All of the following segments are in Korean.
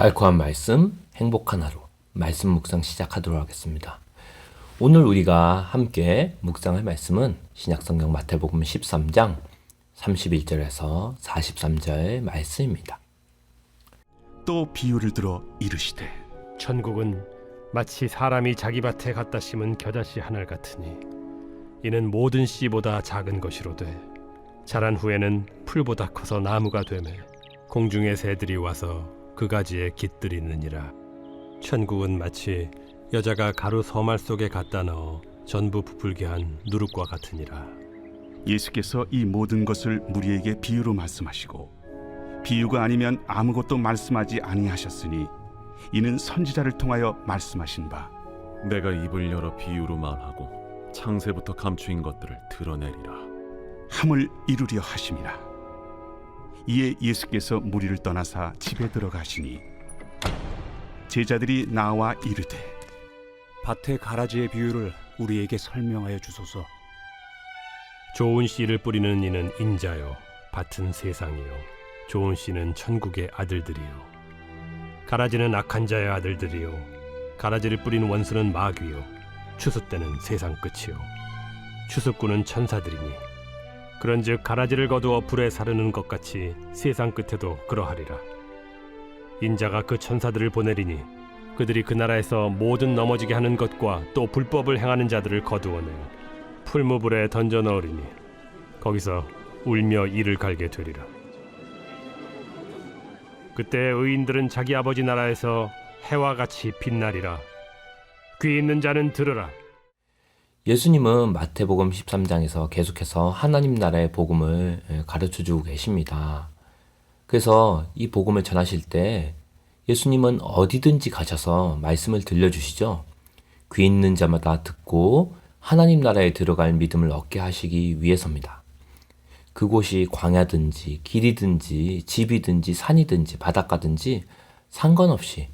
알코한 말씀, 행복한 하루, 말씀 묵상 시작하도록 하겠습니다. 오늘 우리가 함께 묵상할 말씀은 신약성경 마태복음 13장 31절에서 43절 말씀입니다. 또 비유를 들어 이르시되 천국은 마치 사람이 자기 밭에 갖다 심은 겨자씨 하늘 같으니 이는 모든 씨보다 작은 것이로되 자란 후에는 풀보다 커서 나무가 되매 공중의 새들이 와서 그 가지에 깃들이느니라. 천국은 마치 여자가 가루 서말 속에 갖다 넣어 전부 부풀게 한 누룩과 같으니라. 예수께서 이 모든 것을 무리에게 비유로 말씀하시고 비유가 아니면 아무것도 말씀하지 아니하셨으니 이는 선지자를 통하여 말씀하신 바 내가 입을 열어 비유로 말하고 창세부터 감추인 것들을 드러내리라 함을 이루려 하심이라. 이에 예수께서 무리를 떠나사 집에 들어가시니 제자들이 나와 이르되 밭의 가라지의 비유를 우리에게 설명하여 주소서. 좋은 씨를 뿌리는 이는 인자요 밭은 세상이요 좋은 씨는 천국의 아들들이요 가라지는 악한 자의 아들들이요 가라지를 뿌린 원수는 마귀요 추수 때는 세상 끝이요 추수꾼은 천사들이니 그런즉 가라지를 거두어 불에 사르는 것 같이 세상 끝에도 그러하리라. 인자가 그 천사들을 보내리니 그들이 그 나라에서 모든 넘어지게 하는 것과 또 불법을 행하는 자들을 거두어내어 풀무불에 던져 넣으리니 거기서 울며 이를 갈게 되리라. 그때 의인들은 자기 아버지 나라에서 해와 같이 빛나리라. 귀 있는 자는 들으라. 예수님은 마태복음 13장에서 계속해서 하나님 나라의 복음을 가르쳐주고 계십니다. 그래서 이 복음을 전하실 때 예수님은 어디든지 가셔서 말씀을 들려주시죠. 귀 있는 자마다 듣고 하나님 나라에 들어갈 믿음을 얻게 하시기 위해서입니다. 그곳이 광야든지 길이든지 집이든지 산이든지 바닷가든지 상관없이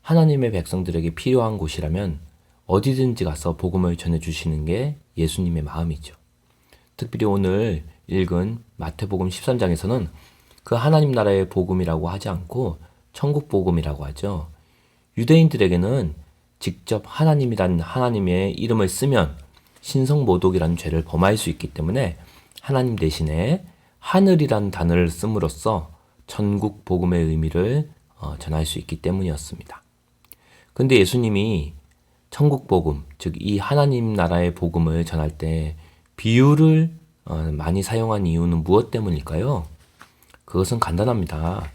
하나님의 백성들에게 필요한 곳이라면 어디든지 가서 복음을 전해주시는 게 예수님의 마음이죠. 특별히 오늘 읽은 마태복음 13장에서는 그 하나님 나라의 복음이라고 하지 않고 천국 복음이라고 하죠. 유대인들에게는 직접 하나님이라는 하나님의 이름을 쓰면 신성모독이라는 죄를 범할 수 있기 때문에 하나님 대신에 하늘이라는 단어를 씀으로써 천국 복음의 의미를 전할 수 있기 때문이었습니다. 근데 예수님이 천국 복음, 즉 이 하나님 나라의 복음을 전할 때 비유를 많이 사용한 이유는 무엇 때문일까요? 그것은 간단합니다.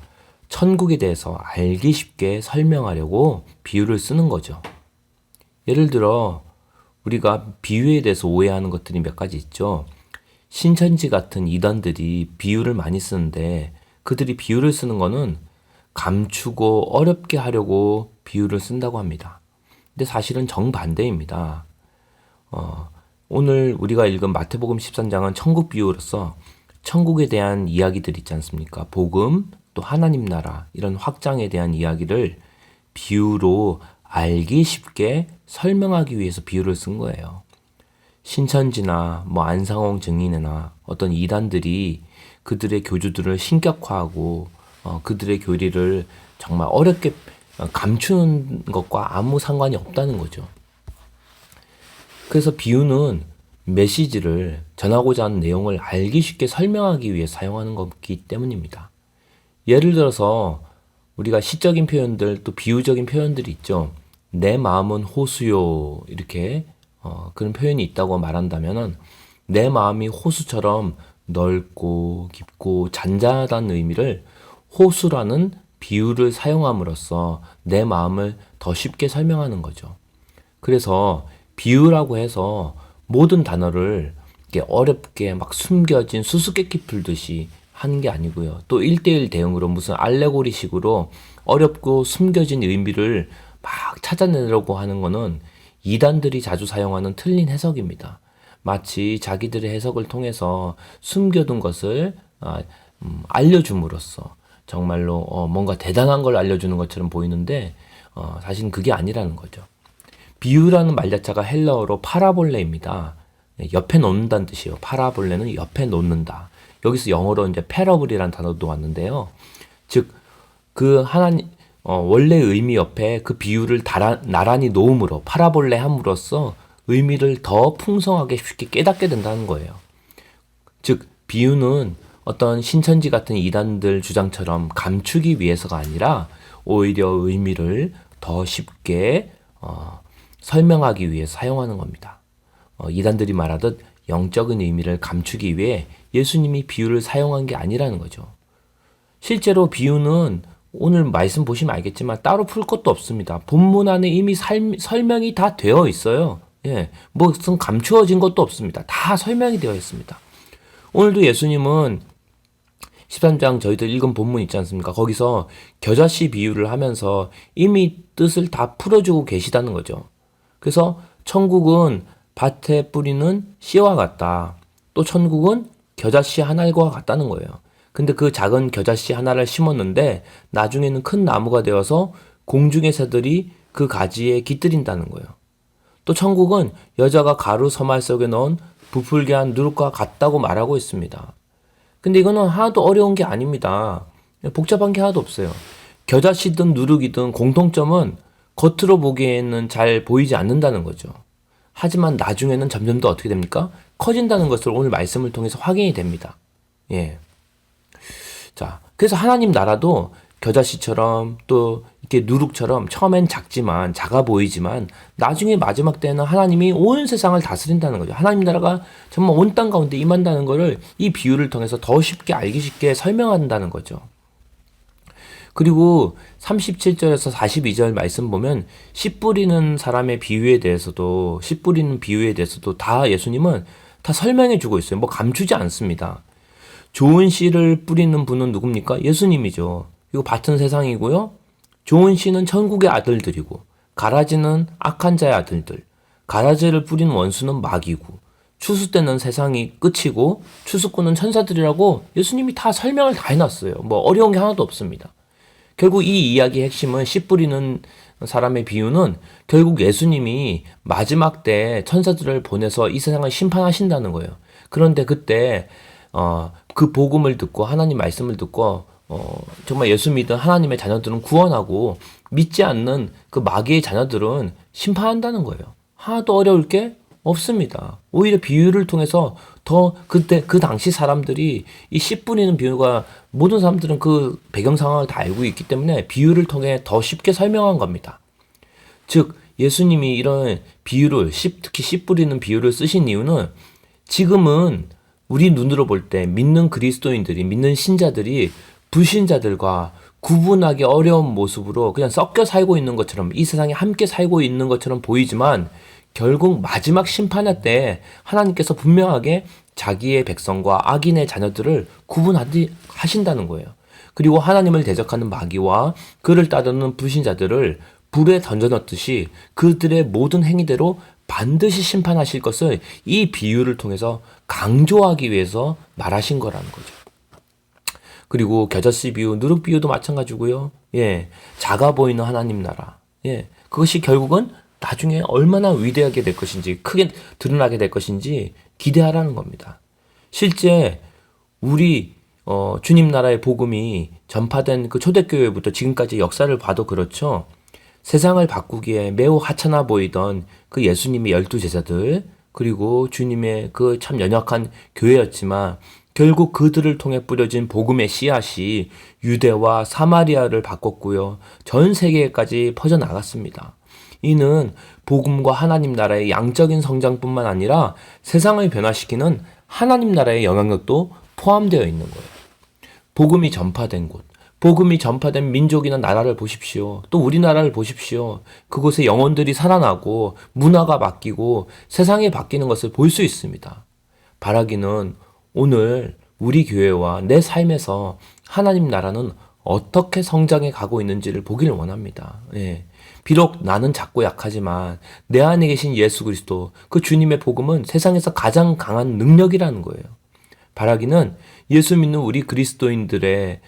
천국에 대해서 알기 쉽게 설명하려고 비유를 쓰는 거죠. 예를 들어 우리가 비유에 대해서 오해하는 것들이 몇 가지 있죠. 신천지 같은 이단들이 비유를 많이 쓰는데 그들이 비유를 쓰는 거는 감추고 어렵게 하려고 비유를 쓴다고 합니다. 근데 사실은 정반대입니다. 오늘 우리가 읽은 마태복음 13장은 천국 비유로서 천국에 대한 이야기들 있지 않습니까? 복음, 또 하나님 나라 이런 확장에 대한 이야기를 비유로 알기 쉽게 설명하기 위해서 비유를 쓴 거예요. 신천지나 안상홍 증인이나 어떤 이단들이 그들의 교주들을 신격화하고 그들의 교리를 정말 어렵게 감추는 것과 아무 상관이 없다는 거죠. 그래서 비유는 메시지를 전하고자 하는 내용을 알기 쉽게 설명하기 위해 사용하는 거기 때문입니다. 예를 들어서 우리가 시적인 표현들 또 비유적인 표현들이 있죠. 내 마음은 호수요 이렇게 그런 표현이 있다고 말한다면은 내 마음이 호수처럼 넓고 깊고 잔잔하다는 의미를 호수라는 비유를 사용함으로써 내 마음을 더 쉽게 설명하는 거죠. 그래서 비유라고 해서 모든 단어를 이렇게 어렵게 막 숨겨진 수수께끼 풀듯이 하는 게 아니고요. 또 1:1 대응으로 무슨 알레고리식으로 어렵고 숨겨진 의미를 막 찾아내려고 하는 거는 이단들이 자주 사용하는 틀린 해석입니다. 마치 자기들의 해석을 통해서 숨겨둔 것을 알려줌으로써 정말로 뭔가 대단한 걸 알려주는 것처럼 보이는데 사실은 그게 아니라는 거죠. 비유라는 말 자체가 헬라어로 파라볼레입니다. 옆에 놓는다는 뜻이에요. 파라볼레는 옆에 놓는다. 여기서 영어로 이제 패러블이라는 단어도 왔는데요. 즉 그 하나님 원래 의미 옆에 그 비유를 나란히 놓음으로 파라볼레 함으로써 의미를 더 풍성하게 쉽게 깨닫게 된다는 거예요. 즉 비유는 어떤 신천지 같은 이단들 주장처럼 감추기 위해서가 아니라 오히려 의미를 더 쉽게 설명하기 위해서 사용하는 겁니다. 이단들이 말하듯 영적인 의미를 감추기 위해 예수님이 비유를 사용한 게 아니라는 거죠. 실제로 비유는 오늘 말씀 보시면 알겠지만 따로 풀 것도 없습니다. 본문 안에 이미 설명이 다 되어 있어요. 예, 무슨 감추어진 것도 없습니다. 다 설명이 되어 있습니다. 오늘도 예수님은 13장 저희들 읽은 본문 있지 않습니까? 거기서 겨자씨 비유를 하면서 이미 뜻을 다 풀어주고 계시다는 거죠. 그래서 천국은 밭에 뿌리는 씨와 같다. 또 천국은 겨자씨 하나과 같다는 거예요. 근데 그 작은 겨자씨 하나를 심었는데 나중에는 큰 나무가 되어서 공중의 새들이 그 가지에 깃들인다는 거예요. 또 천국은 여자가 가루 서말 속에 넣은 부풀게 한 누룩과 같다고 말하고 있습니다. 근데 이거는 하나도 어려운 게 아닙니다. 복잡한 게 하나도 없어요. 겨자씨든 누룩이든 공통점은 겉으로 보기에는 잘 보이지 않는다는 거죠. 하지만 나중에는 점점 더 어떻게 됩니까? 커진다는 것을 오늘 말씀을 통해서 확인이 됩니다. 예. 자, 그래서 하나님 나라도 겨자씨처럼 또 이렇게 누룩처럼 처음엔 작아 보이지만 나중에 마지막 때는 하나님이 온 세상을 다스린다는 거죠. 하나님 나라가 정말 온 땅 가운데 임한다는 것을 이 비유를 통해서 더 쉽게 알기 쉽게 설명한다는 거죠. 그리고 37절에서 42절 말씀 보면 씨 뿌리는 사람의 비유에 대해서도 씨 뿌리는 비유에 대해서도 다 예수님은 다 설명해 주고 있어요. 뭐 감추지 않습니다. 좋은 씨를 뿌리는 분은 누굽니까? 예수님이죠. 이거 밭은 세상이고요. 좋은 씨는 천국의 아들들이고 가라지는 악한 자의 아들들. 가라지를 뿌리는 원수는 마귀고 추수 때는 세상이 끝이고 추수꾼은 천사들이라고 예수님이 다 설명을 다 해놨어요. 뭐 어려운 게 하나도 없습니다. 결국 이 이야기의 핵심은 씨 뿌리는 사람의 비유는 결국 예수님이 마지막 때 천사들을 보내서 이 세상을 심판하신다는 거예요. 그런데 그때 그 복음을 듣고 하나님 말씀을 듣고 정말 예수 믿은 하나님의 자녀들은 구원하고 믿지 않는 그 마귀의 자녀들은 심판한다는 거예요. 하나도 어려울 게 없습니다. 오히려 비유를 통해서 더 그때 그 당시 사람들이 이 씨 뿌리는 비유가 모든 사람들은 그 배경 상황을 다 알고 있기 때문에 비유를 통해 더 쉽게 설명한 겁니다. 즉 예수님이 이런 비유를 특히 씨 뿌리는 비유를 쓰신 이유는 지금은 우리 눈으로 볼 때 믿는 그리스도인들이 믿는 신자들이 불신자들과 구분하기 어려운 모습으로 그냥 섞여 살고 있는 것처럼 이 세상에 함께 살고 있는 것처럼 보이지만 결국 마지막 심판할 때 하나님께서 분명하게 자기의 백성과 악인의 자녀들을 구분하신다는 거예요. 그리고 하나님을 대적하는 마귀와 그를 따르는 불신자들을 불에 던져넣듯이 그들의 모든 행위대로 반드시 심판하실 것을 이 비유를 통해서 강조하기 위해서 말하신 거라는 거죠. 그리고 겨자씨 비유, 누룩 비유도 마찬가지고요. 예, 작아 보이는 하나님 나라. 예, 그것이 결국은 나중에 얼마나 위대하게 될 것인지, 크게 드러나게 될 것인지 기대하라는 겁니다. 실제 우리 주님 나라의 복음이 전파된 그 초대교회부터 지금까지 역사를 봐도 그렇죠. 세상을 바꾸기에 매우 하찮아 보이던 그 예수님의 12제자들, 그리고 주님의 그 참 연약한 교회였지만 결국 그들을 통해 뿌려진 복음의 씨앗이 유대와 사마리아를 바꿨고요. 전 세계까지 퍼져나갔습니다. 이는 복음과 하나님 나라의 양적인 성장뿐만 아니라 세상을 변화시키는 하나님 나라의 영향력도 포함되어 있는 거예요. 복음이 전파된 곳, 복음이 전파된 민족이나 나라를 보십시오. 또 우리나라를 보십시오. 그곳에 영혼들이 살아나고 문화가 바뀌고 세상이 바뀌는 것을 볼 수 있습니다. 바라기는 오늘 우리 교회와 내 삶에서 하나님 나라는 어떻게 성장해 가고 있는지를 보기를 원합니다. 예. 비록 나는 작고 약하지만 내 안에 계신 예수 그리스도, 그 주님의 복음은 세상에서 가장 강한 능력이라는 거예요. 바라기는 예수 믿는 우리 그리스도인들의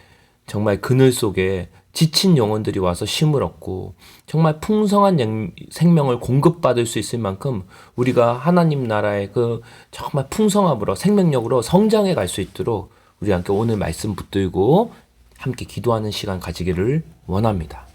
정말 그늘 속에 지친 영혼들이 와서 쉼을 얻고 정말 풍성한 생명을 공급받을 수 있을 만큼 우리가 하나님 나라의 그 정말 풍성함으로 생명력으로 성장해 갈 수 있도록 우리 함께 오늘 말씀 붙들고 함께 기도하는 시간 가지기를 원합니다.